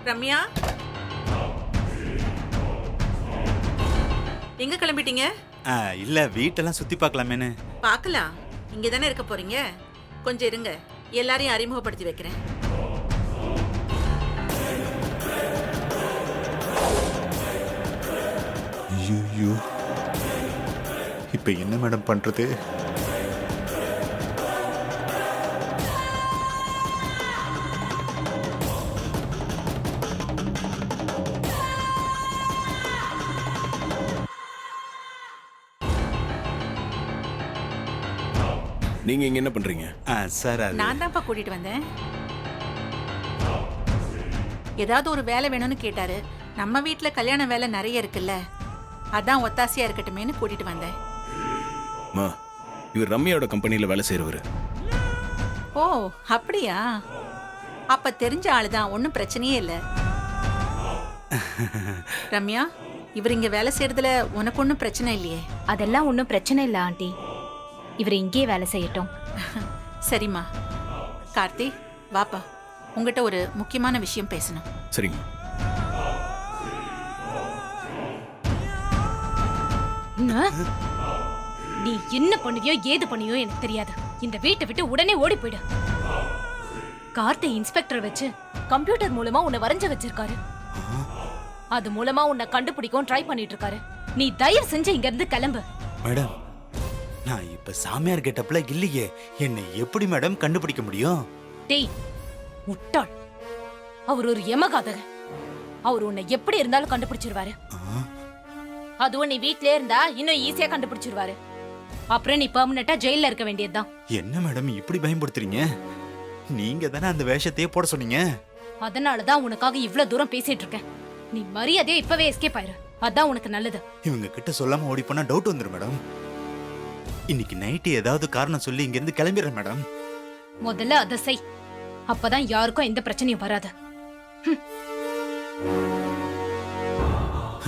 ரம்யா, எங்க கிளம்பிட்டீங்க? இல்ல வீட்டெல்லாம் சுத்தி பார்க்கலாமேன்னு. பார்க்கலாம், இங்க தானே இருக்க போறீங்க. கொஞ்சம் இருங்க, எல்லாரையும் அறிமுகப்படுத்தி வைக்கிறேன். ஐயோ, இப்ப என்ன மேடம் பண்றது? நீங்க இங்க என்ன பண்றீங்க? சார், நான் தான்ப்பா கூட்டிட்டு வந்தேன். ஏதாவது ஒரு வேலை வேணும்னு கேட்டாரு. நம்ம வீட்டுல கல்யாண வேலை நிறைய இருக்குல்ல, அதான் ஒத்தாசையா இருக்கட்டுமேன்னு கூட்டிட்டு வந்தேன். மா, இவர் ரம்யாவோட கம்பெனில வேலை செய்யறவரு. ஓ அப்படியா? அப்ப தெரிஞ்ச ஆளுதான், ஒன்னும் பிரச்சனையே இல்ல. ரம்யா, இவர் இங்க வேலை செய்யறதுல உனக்கு ஒன்னும் பிரச்சனை இல்லையே? அதெல்லாம் ஒன்றும் பிரச்சனை இல்லை ஆண்டி. இவர் இங்கேயே வேலை செய்யட்டும். சரிம்மா. கார்த்தி, வாப்பா, உங்ககிட்ட ஒரு முக்கியமான விஷயம் பேசணும். சரிங்க. நீ என்ன பண்ணுவியோ ஏது பண்ணியோ எனக்கு தெரியாது. இந்த வீட்டை விட்டு உடனே ஓடி போயிடு. கார்த்தி இன்ஸ்பெக்டர் வச்சு கம்ப்யூட்டர் மூலமா உன்னை வரைஞ்சு வச்சிருக்காரு. அது மூலமா உன்னை கண்டுபிடிக்கும் ட்ரை பண்ணிட்டு இருக்காரு. நீ தயவு செஞ்சு இங்க இருந்து கிளம்பு. மேடம், நான் இப்ப சாமியார் கெட்டப்ல இல்லையே, என்னை எப்படி மேடம் கண்டுபிடிக்க முடியும்? டேய் முட்டாள், அவர் ஒரு யமகாதகன். அவர் உன்னை எப்படி இருந்தாலும் கண்டுபிடிச்சிருவாரு. அதுவும் நீ வீட்லயே இருந்தா இன்னும் ஈஸியா கண்டுபிடிச்சிருவாரு. அப்புறம் நீ பெர்மனண்டா ஜெயில இருக்க வேண்டியதுதான். என்ன மேடம் இப்படி பயன்படுத்துறீங்க? நீங்க தானே அந்த வேஷத்தையே போட சொன்னீங்க. அதனாலதான் உனக்காக இவ்ளோ தூரம் பேசிட்டு இருக்கேன். நீ மரியாதையா இப்பவே எஸ்கேப் ஆயிரு. அதான் உனக்கு நல்லது. இவங்க கிட்ட சொல்லாம ஓடி போனா டவுட் வந்துரும் மேடம். இன்னைக்கு நைட்டு ஏதாவது காரணம் சொல்லி இங்க இருந்து கிளம்பிடுறேன் மேடம். முதல்ல அதை செய். அப்பதான் யாருக்கும் எந்த பிரச்சனையும் வராது.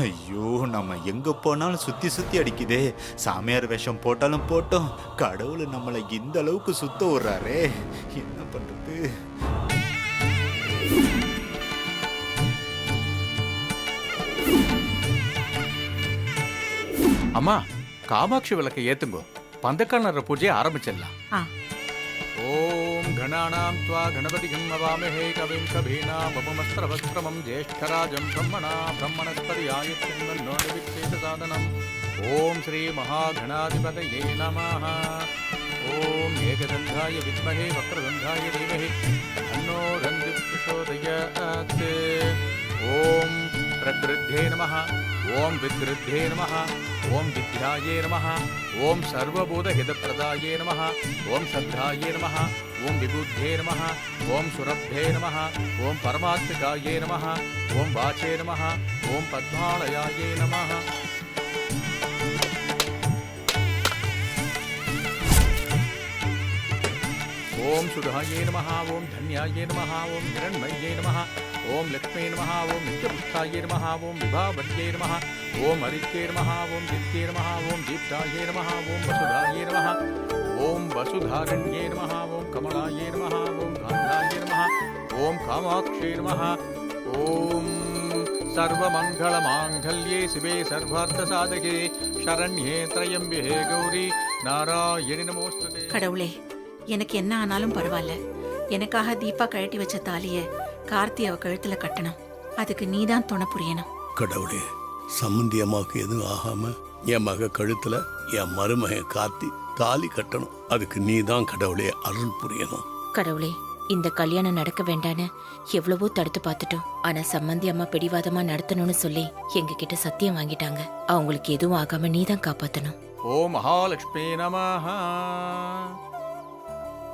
ஐயோ, நம்ம எங்க போனாலும் சுத்தி சுத்தி அடிக்குதே. சாமியார் வேஷம் போட்டாலும் போட்டோம், கடவுள் நம்மளை இந்த அளவுக்கு சுத்த விடுறாரே, என்ன பண்றது? அம்மா, காமாட்சி விளக்கை ஏத்துங்கோ. பந்தக்காலர பூஜையை ஆரம்பிச்சிடலாம். ஓம் கணானாம் த்வா கணபதிகம் நமாமஹே கவிம் கபீனாம் உபமஸ்திரவஸ்திரமம் ஜேஷ்டராஜம் பிரம்மணா பிரம்மணஸ்பதியாய தன்னோ நிவிக்ஷேத சாதனம். ஓம் ஸ்ரீ மகாகணாதிபதயே நமः. ஓம் ஏகதந்தாய வித்மஹே வக்ரதந்தாய தீமஹி தன்னோ ரந்தி பிரச்சோதயாத். ஓம் பிரக்ருத்தே நமः. ஓம் விக்ருத்தே நமः. ஓம் வித்யாயே நமः. ஓம் சர்வபூதஹிதப்பிரதாயே நமः. ஓம் சத்தாயே நமः. ஓம் விபுத்தே நமः. ஓம் சுரப்தே நமः. ஓம் பரமாத்மிகாயே நமः. ஓம் வாச்சே நமः. ஓம் பத்மாலயாயே நமः. ஓம் சுதாயே நமः. ஓம் தன்யாயே நமः. ஓம் ஹிரண்மயே நமः. ஓம் லக்ஷ்மே நமः. ஓம் நித்யபுஷ்டாயே நமः. ஓம் விபாவத்யே நமः. ஓம் அரித்யே நமः. ஓம் தித்யே நமः. ஓம் தீப்தாயே நமः. ஓம் வசுதாயே நமः. ஓம் வசுதாரண்யே நமः. ஓம் கமலாயே நமः. ஓம் காந்தாயே நமः. ஓம் காமாக்ஷே நமः. ஓம் சர்வமங்கள மாங்கல்யே சிவே சர்வார்த்த சாதகே சரண்யே த்ரயம்பிகே கௌரி நாராயணி நமோஸ்துதே. கடவுளே, எனக்கு என்ன ஆனாலும் பரவாயில்ல. எனக்காக தீபா கழட்டி வச்ச தாலிய கார்த்தி அவ கழுத்துல கட்டணும். அதுக்கு நீதான் துணை புரியணும். கடவுளே, சம்மந்தி அம்மாவுக்கு எதுவும் ஆகாம என் மக கழுத்துல என் மருமக கார்த்தி தாலி கட்டணும். அதுக்கு நீதான் கடவுளே அருள் புரியணும். கடவுளே, இந்த கல்யாணம் நடக்க வேண்டான்னு எவ்வளவோ தடுத்து பார்த்துட்டோம். ஆனா சம்மந்தி அம்மா பிடிவாதமா நடத்தணும்னு சொல்லி எங்க கிட்ட சத்தியம் வாங்கிட்டாங்க. அவங்களுக்கு எதுவும் ஆகாம நீதான் காப்பாத்தணும். ஓம் மகாலட்சுமி நமஹ.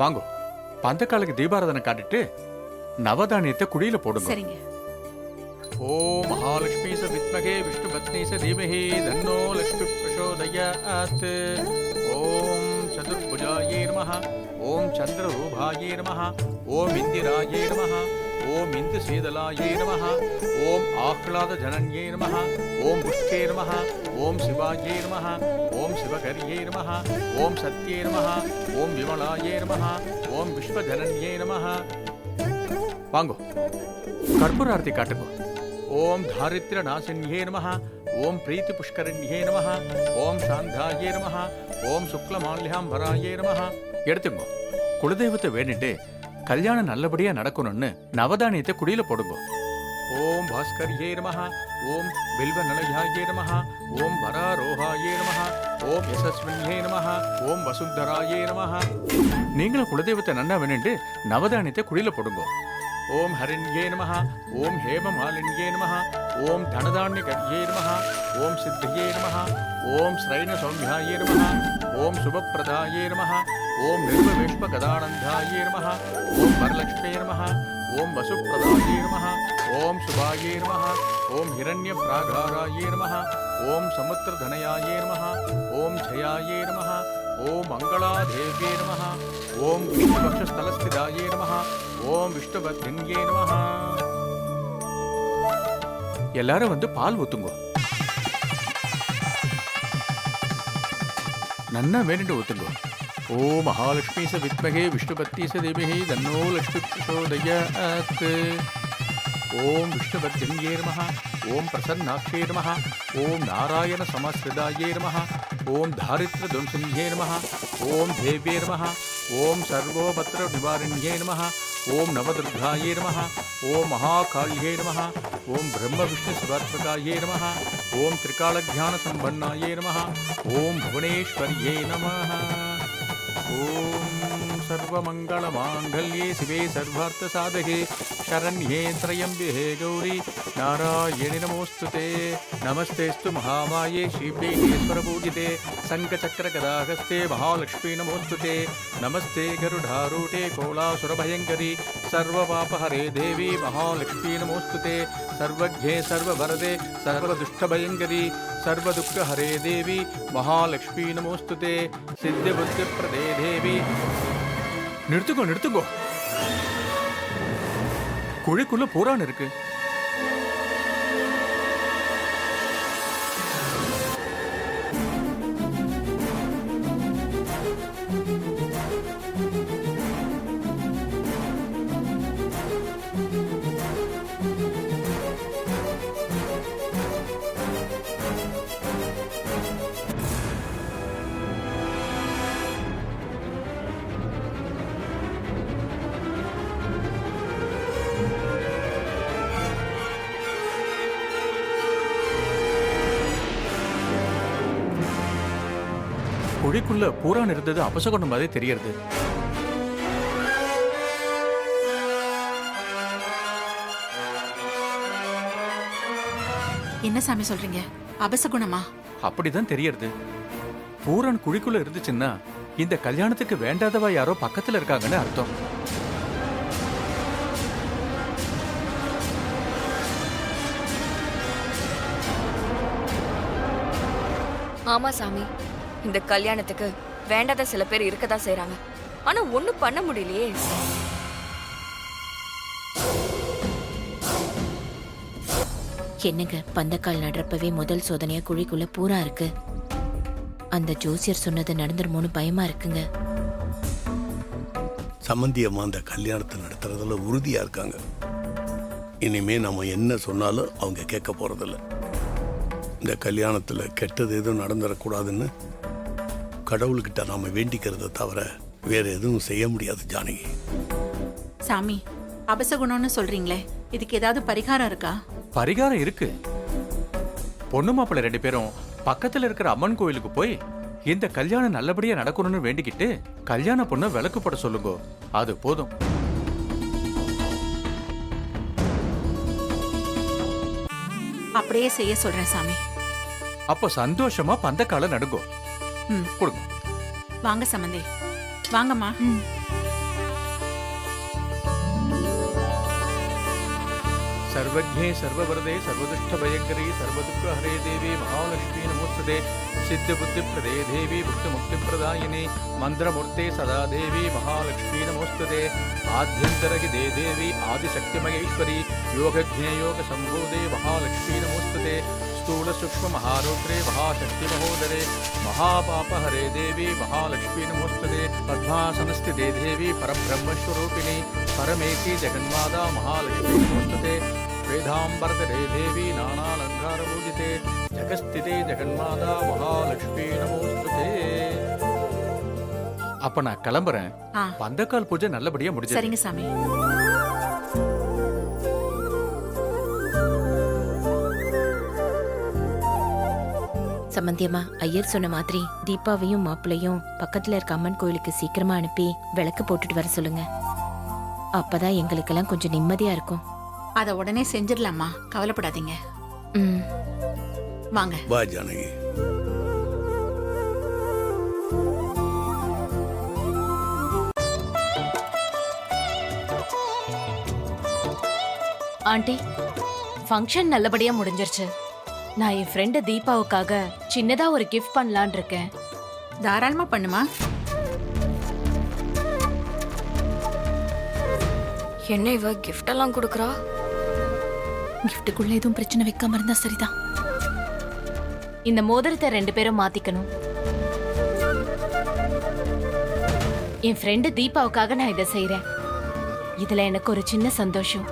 வாங்கோ, பந்தக்காலுக்கு தீபாராதனை காட்டிட்டு நவதானியத்தை குடியில போடுங்க. சரிங்க. ஓம் மகாலட்சுமி ச வித்மகே விஷ்ணு பத்னி ச தீமஹி தன்னோ லக்ஷ்மி பிரசோதயாத். ஓம் சதுர்புஜாயே நமஹ. ஓம் சந்திரரூபாயே நமஹ. ஓம் இந்திராயே நமஹ. ஓம் இந்து சீதலாயே நமஹ. ஓம் ஆஹ்லாத ஜனன்யே நமஹ. ஓம் புஷ்டே நமஹ. ஓம் சிவாயே நமஹ. ஓம் சிவகர்யே நமஹ. ஓம் சத்யே நமஹ. ஓம் விமலாயே நமஹ. ஓம் விஸ்வஜனன்யே நமஹ. வாங்கோ, கற்பூர ஆரத்தி காட்டுங்கோ. ஓம் தாரித்ர நாசின்யே நமஹ, ஓம் பிரீத்தி புஷ்கரண்யே நமஹ, ஓம் சாந்தாயே நமஹ, ஓம் சுக்லமால்யாம்பராயே நமஹ. எடுத்துங்கோ. குலதெய்வத்தை வேண்டிட்டு கல்யாணம் நல்லபடியா நடக்கணும்னு நவதானியத்தை குடியில போடுங்கோ. ஓம் பாஸ்கர்யே நமஹ, ஓம் பில்வ நலயாயே நமஹ, ஓம் வராரோஹாயே நமஹ, ஓம் யசஸ்வின்யே நமஹ, ஓம் வசுந்தராயே நமஹ. நீங்களும் குலதெய்வத்தை நன்னா வேண்டிட்டு நவதானியத்தை குடியில போடுங்கோ. ஓம் ஹரிண்யே நமஹ, ஓம் ஹேமமாலின்யே நமஹ, ஓம் தனதான்யகர்யே நமஹ, ஓம் சித்தியே நமஹ, ஓம் ஸ்ரைன சௌமியாயே நமஹ, ஓம் சுபப்பிரதாயே நமஹ, ஓம் நிர்வவேஷ்மகதானந்தாயே நமஹ, ஓம் வரலக்ஷ்மே நமஹ, ஓம் வசுப்பிரதாயே நமஹ, ஓம் சுபாயே நமஹ, ஓம் ஹிரண்யப்ராகாராயே நமஹ, ஓம் சமுத்திரதனயாயே நமஹ, ஓம் ஜயாயே நமஹ, ஓம் மங்களாதேவ்யே நமஹ, ஓம் விஷ்ணுபக்ஷஸ்தலஸ்திதாயே நமஹ, ஓம் விஷ்ணுபத்ரன்யே நமஹ. எல்லாரும் வந்து பால் ஊத்துங்கோ. நன்னா வேண்டிட்டு ஊத்துங்கோ. ஓம் மகாலட்சுமி ச வித்மகே விஷ்ணுபத்தி ச தேமஹி தன்னோ லக்ஷ்மி பிரசோதயாத். ஓம் விஷ்ணுபத்ரன்யே நமஹ, ஓம் பிரசன்னாக்ஷே நமஹ, ஓம் நாராயண சமஸ்கிருதாயே நமஹ, ஓம் தாரித்ர துவம்சன்யே நமஹ, ஓம் தேவ்யே நமஹ, ஓம் சர்வோபத்ர நிவாரண்யே நமஹ, ஓம் நவதுர்காயே நமஹ, ஓம் மகாகாள்யே நமஹ, ஓம் பிரம்ம விஷ்ணு சிவாத்மகாயே நமஹ, ஓம் திரிகாலஜ்ஞான சம்பன்னாயே நமஹ, ஓம் புவனேஸ்வர்யே நமஹ. ஓம் சர்வமங்களமாங்கல்யே சிவே சர்வார்த்தசாதகே शरण्ये त्र्यम्बिके गौरी नारायणि नमोस्तुते नमस्तेस्तु महामाये श्रीपीठेश्वरपूजिते शङ्खचक्रगदाहस्ते महालक्ष्मी नमोस्तुते नमस्ते गरुडारूढे कोलासुरभयङ्करी सर्वपापहरे देवी महालक्ष्मी नमोस्तुते सर्वज्ञे सर्ववरदे सर्वदुष्टभयङ्करी सर्वदुःखहरे देवी महालक्ष्मी नमोस्तुते सिद्धिबुद्धिप्रदे देवी. நிறுத்துக்கோ நிறுத்துக்கோ. குழிக்குள்ள பூரான் இருக்கு. குழிக்குள்ள பூரான் இருந்தது அபசகுணம் மாதிரி தெரியறது. என்ன சாமி சொல்றீங்க? அபசகுணமா? அப்படிதான் தெரியறது. பூரான் குழிக்குள்ள இருந்துச்சுன்னா இந்த கல்யாணத்துக்கு வேண்டாதவா யாரோ பக்கத்துல இருக்காங்கன்னு அர்த்தம். ஆமா சாமி, இந்த கல்யாணத்துக்கு வேண்டாத சில பேர் இருக்கதான் செய்றாங்க. ஆனா ஒண்ணும் பண்ண முடியலையே. என்னங்க, பந்தக்கால் நடுறப்பவே முதல் சோதனையா குழிக்குள்ள பூரா இருக்கு. அந்த ஜோசியர் சொன்னது நடந்துருமோன்னு பயமா இருக்குங்க. சம்பந்தியம்மா அந்த கல்யாணத்தை நடத்துறதுல உறுதியா இருக்காங்க. இனிமே நம்ம என்ன சொன்னாலும் அவங்க கேட்க போறதில்ல. இந்த கல்யாணத்துல கெட்டது எதுவும் நடந்துடக்கூடாதுன்னு கடவுள்கிட்ட நாம வேண்டிக்கிறத தவிர வேற எதுவும் செய்ய முடியாது ஜானகி. சாமி, அபசகுணம்னு சொல்றீங்களே, இதுக்கு ஏதாவது பரிகாரம் இருக்கா? பரிகாரம் இருக்கு. பொண்ணு மாப்பிள்ளை 2 பேரும் பக்கத்துல இருக்கிற அம்மன் கோயிலுக்கு போய் இந்த கல்யாணம் நல்லபடியா நடக்கணும்னு வேண்டிக்கிட்டு கல்யாண பொண்ணை விளக்கு போட சொல்லுங்க. அது போதும். அப்படியே செய்ய சொல்றேன் சாமி. அப்போ சந்தோஷமா பந்தக்கால நடுங்கோ. கொடுங்க. வாங்க சம்பந்தி, வாங்கம்மா. सर्वज्ञे सर्ववरदे सर्वदुष्टभयङ्करी सर्वदुःखहरे देवी महालक्ष्मी नमोस्तुते सिद्धिबुद्धिप्रदे देवी भुक्तिमुक्तिप्रदायिनी मन्त्रमूर्ते सदा देवी महालक्ष्मी नमोस्तुते आद्यन्तरहिते देवी आदिशक्तिमहेश्वरी योगज्ञे योगसम्भूते महालक्ष्मी नमोस्तुते स्थूल सूक्ष्म महारुद्रे महाशक्ति महोदरे महापापहरे देवी महालक्ष्मी नमोस्तुते पद्मासनस्थिते देवी परब्रह्मस्वरूपिणी परमेति जगन्माता महालक्ष्मी नमोस्तुते वेदांबरधरे देवी नानालंकारपूजिते जगस्थिते जगन्माता महालक्ष्मी नमोस्तुते. அப்ப நான் கிளம்புறேன். ஆ. பந்தக்கால் பூஜை நல்லபடியா முடிஞ்சது. சரிங்க சாமி. சம்பந்தியம்மா, ஐயர் சொன்ன மாதிரி தீபாவையும் மாப்பிள்ளையும் பக்கத்துல இருக்க அம்மன் கோயிலுக்கு சீக்கிரமா அனுப்பி விளக்கு போட்டுட்டு வர சொல்லுங்க. அப்பதான் எங்களுக்கெல்லாம் கொஞ்சம் நிம்மதியா இருக்கும். அதை உடனே செஞ்சிடலாமா, கவலைப்படாதீங்க. ம். வாங்க. வா ஜானகி. ஆண்டி, ஃபங்க்ஷன் நல்லபடியா முடிஞ்சிருச்சு. நான் என் ஃப்ரெண்டு தீபாவுக்காக சின்னதா ஒரு கிஃப்ட் பண்ணலான் இருக்கேன். தாராளமா பண்ணுமா. என்ன இவ கிஃப்ட் எல்லாம் கொடுக்கறா? கிஃப்ட்டுக்குள்ள எதுவும் பிரச்சனை வைக்காம இருந்தா சரிதான். இந்த மோதிரத்தை 2 பேரும் மாத்திக்கணும். என் ஃப்ரெண்டு தீபாவுக்காக நான் இதை செய்றேன். இதுல எனக்கு ஒரு சின்ன சந்தோஷம்.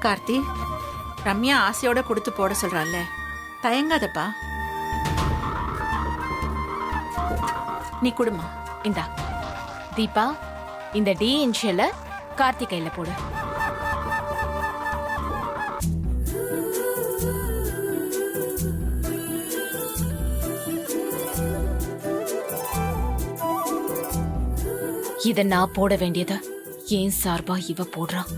கார்த்தி, ரம்யா ஆசையோட கொடுத்து போட சொல்றாள்ல, தயங்காதப்பா. நீ குடுமா. இந்தா தீபா, இந்த டி இன்ஷியல கார்த்திகையில போடு. இத நான் போட வேண்டியத ஏன் சார்பா இவ போடுறான்.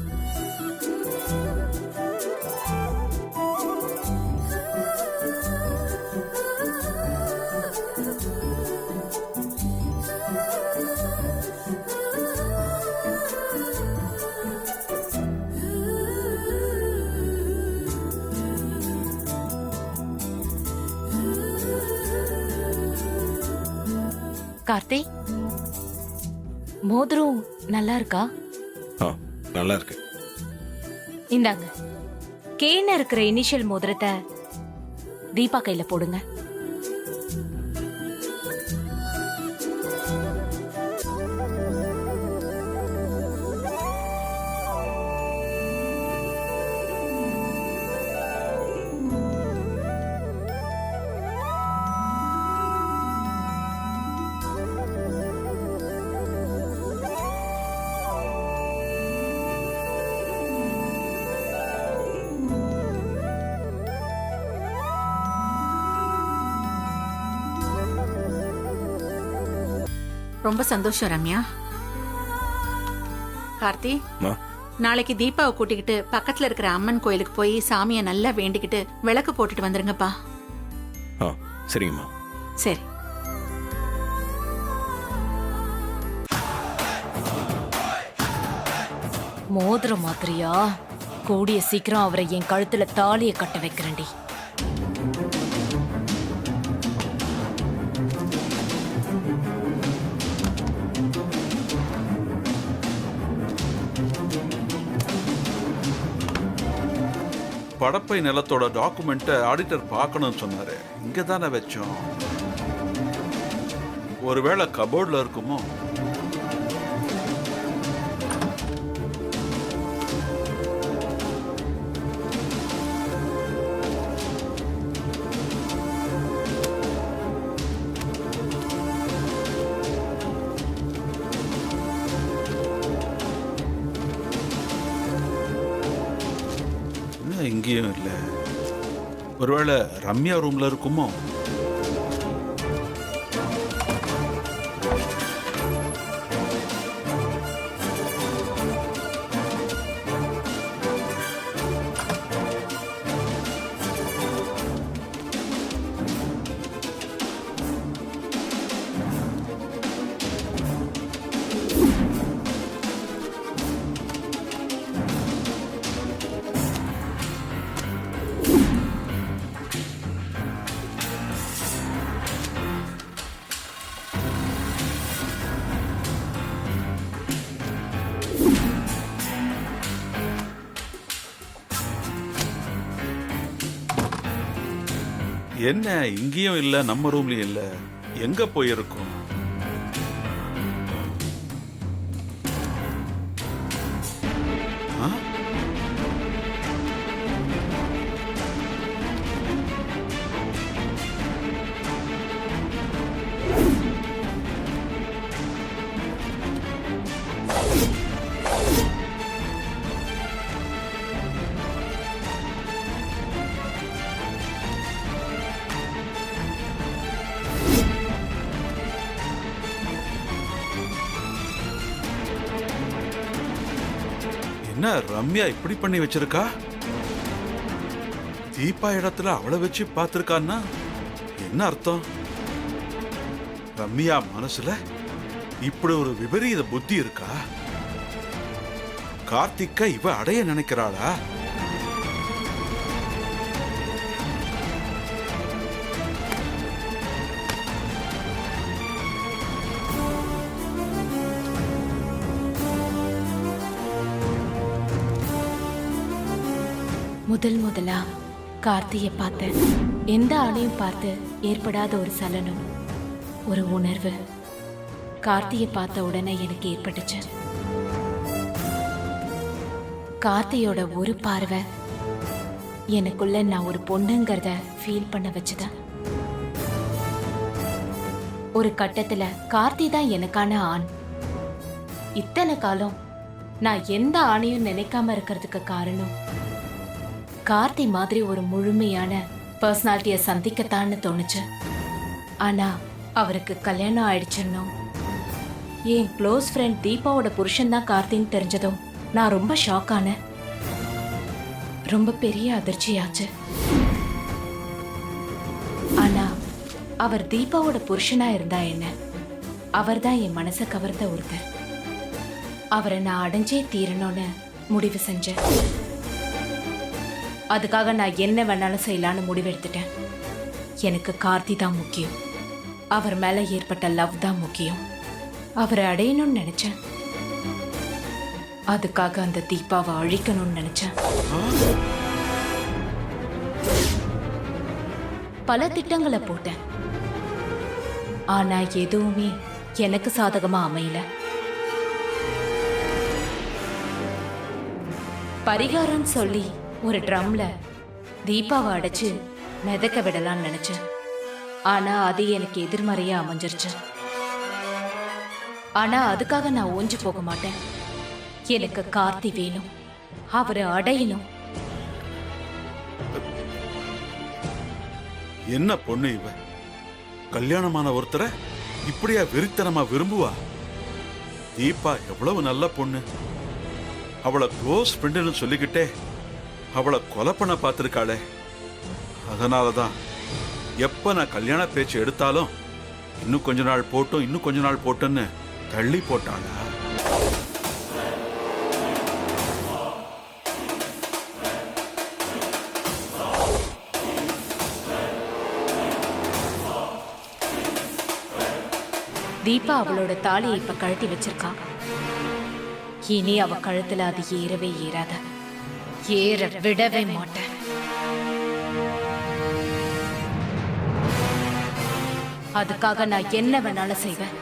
கார்த்தி, மோதிரம் நல்லா இருக்கா? ஆ, நல்லா இருக்கு. இந்தாங்க, கேன்னு இருக்கிற இனிஷியல் மோதிரத்தை தீபா கையில போடுங்க. ரொம்ப சந்தோஷம் ரம்யா. கார்த்தி, அம்மா. நாளைக்கு தீபாவை கூட்டிக்கிட்டு பக்கத்துல இருக்கிற அம்மன் கோயிலுக்கு போய் சாமியை நல்லா வேண்டிக்கிட்டு விளக்கு போட்டுட்டு வந்துருங்கப்பா. ஆ, சரிங்கம்மா. சரி. மோதிரம் மாத்திரியா? கூடிய சீக்கிரம் அவரை என் கழுத்துல தாலியை கட்ட வைக்கிறேன்டி. படப்பை நிலத்தோட டாக்குமெண்ட்டை ஆடிட்டர் பார்க்கணும்னு சொன்னாரு. இங்கே தானே வச்சோம். ஒருவேளை கபோர்டில் இருக்குமோ? இங்கேயும் இல்லை. ஒருவேளை ரம்யா ரூம்ல இருக்குமோ? என்ன இங்கேயும் இல்லை, நம்ம ரூம்லயும் இல்லை. எங்க போயிருக்கும்? ஆ? என்ன ரம்யா இப்படி பண்ணி வச்சிருக்கா? தீபா இடத்துல அவளை வச்சு பார்த்திருக்கான்னா என்ன அர்த்தம்? ரம்யா மனசுல இப்படி ஒரு விபரீத புத்தி இருக்கா? கார்த்திக்க இவ அடைய நினைக்கிறாளா? முதலா கார்த்தியை பார்த்தேன். எந்த ஆளையும் பார்த்து ஏற்படாத ஒரு சலனம், ஒரு உணர்வு கார்த்தியை பார்த்த உடனே எனக்கு ஏற்பட்டுச்சு. கார்த்தியோட ஒரு பார்வை எனக்குள்ள நான் ஒரு பொண்ணுங்கிறத ஃபீல் பண்ண வச்சுத. ஒரு கட்டத்துல கார்த்தி தான் எனக்கான ஆண். இத்தனை காலம் நான் எந்த ஆணையும் நினைக்காம இருக்கிறதுக்கு காரணம் கார்த்தி மாதிரி ஒரு முழுமையான பர்சனாலிட்டியை சந்திக்கத்தான்னு தோணுச்சு. ஆனா அவருக்கு கல்யாணம் ஆயிடுச்சுன்னோ, என் க்ளோஸ் ஃப்ரெண்ட் தீபாவோட புருஷன் தான் கார்த்தின்னு தெரிஞ்சதும் நான் ரொம்ப ஷாக் ஆனேன். ரொம்ப பெரிய அதிர்ச்சியாச்சு. ஆனா அவர் தீபாவோட புருஷனா இருந்தா என்ன, அவர் தான் என் மனசை கவர்ந்த ஒருத்தர். அவரை நான் அடைஞ்சே தீரணும்னு முடிவு செஞ்சேன். அதுக்காக நான் என்ன வேணாலும் செய்யலான்னு முடிவெடுத்துட்டேன். எனக்கு கார்த்தி தான் முக்கியம். அவர் மேல ஏற்பட்ட லவ் தான் முக்கியம். அவரை அடையணும்னு நினைச்சேன். அதுக்காக அந்த தீபாவை அழிக்கணும்னு நினைச்சேன். பல திட்டங்களை போட்டேன். ஆனா எதுவுமே எனக்கு சாதகமா அமையல. பரிகாரம் சொல்லி ஒரு ட்ரம்ல தீபாவை அடைச்சு மிதக்க விடலாம்னு நினைச்சேன். ஆனா அது எனக்கு எதிர்மறையா அமைஞ்சிருச்சு. ஆனா அதுக்காக நான் ஓஞ்சு போக மாட்டேன். எனக்கு கார்த்தி வேணும், அவரை அடையணும். என்ன பொண்ணு இவ? கல்யாணமான ஒருத்தரை இப்படியா வெறித்தனமா விரும்புவா? தீபா எவ்வளவு நல்ல பொண்ணு. அவளை க்ளோஸ் ஃப்ரெண்டுன்னு சொல்லிக்கிட்டே அவளை கொலை பண்ண பார்த்திருக்காளே. அதனாலதான் எப்ப நான் கல்யாண பேச்சு எடுத்தாலும் இன்னும் கொஞ்ச நாள் போட்டும் இன்னும் கொஞ்ச நாள் போட்டுன்னு தள்ளி போட்டாளா? தீபா அவளோட தாலியை இப்ப கழட்டி வச்சிருக்கா. இனி அவ கழுத்துல அது ஏறவே ஏறாத, ஏற விடவே மாட்டேன். அதுக்காக நான் என்ன வேணாலும் செய்வேன்.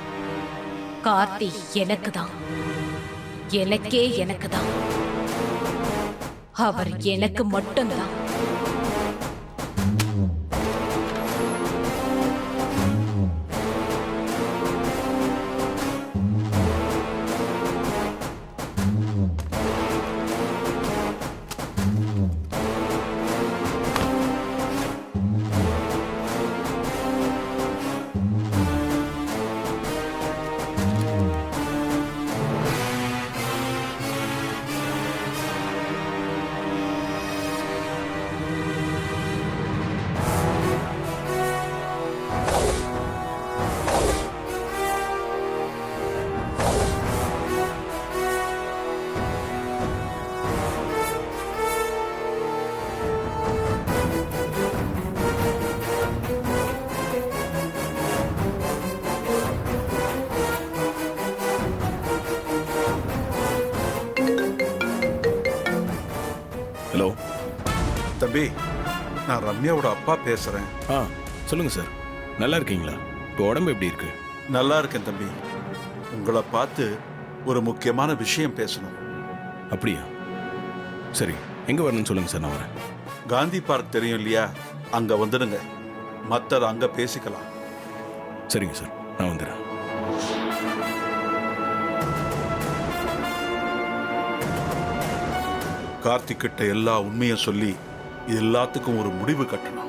கார்த்தி எனக்கு தான், எனக்கே எனக்கு தான். அவர் எனக்கு மட்டும்தான். ஹலோ தம்பி, நான் ரம்யாவோட அப்பா பேசுறேன். சொல்லுங்க சார். நல்லா இருக்கீங்களா? இப்போ உடம்பு எப்படி இருக்கு? நல்லா இருக்கேன் தம்பி. உங்களை பார்த்து ஒரு முக்கியமான விஷயம் பேசணும். அப்படியா? சரி, எங்க வரணும்னு சொல்லுங்க சார், நான் வரேன். காந்தி பார்க் தெரியும் இல்லையா, அங்க வந்துடுங்க. மத்தத அங்க பேசிக்கலாம். சரிங்க சார், நான் வந்துடுறேன். கார்த்திக் கிட்ட எல்லா உண்மையும் சொல்லி இது எல்லாத்துக்கும் ஒரு முடிவு கட்டணும்.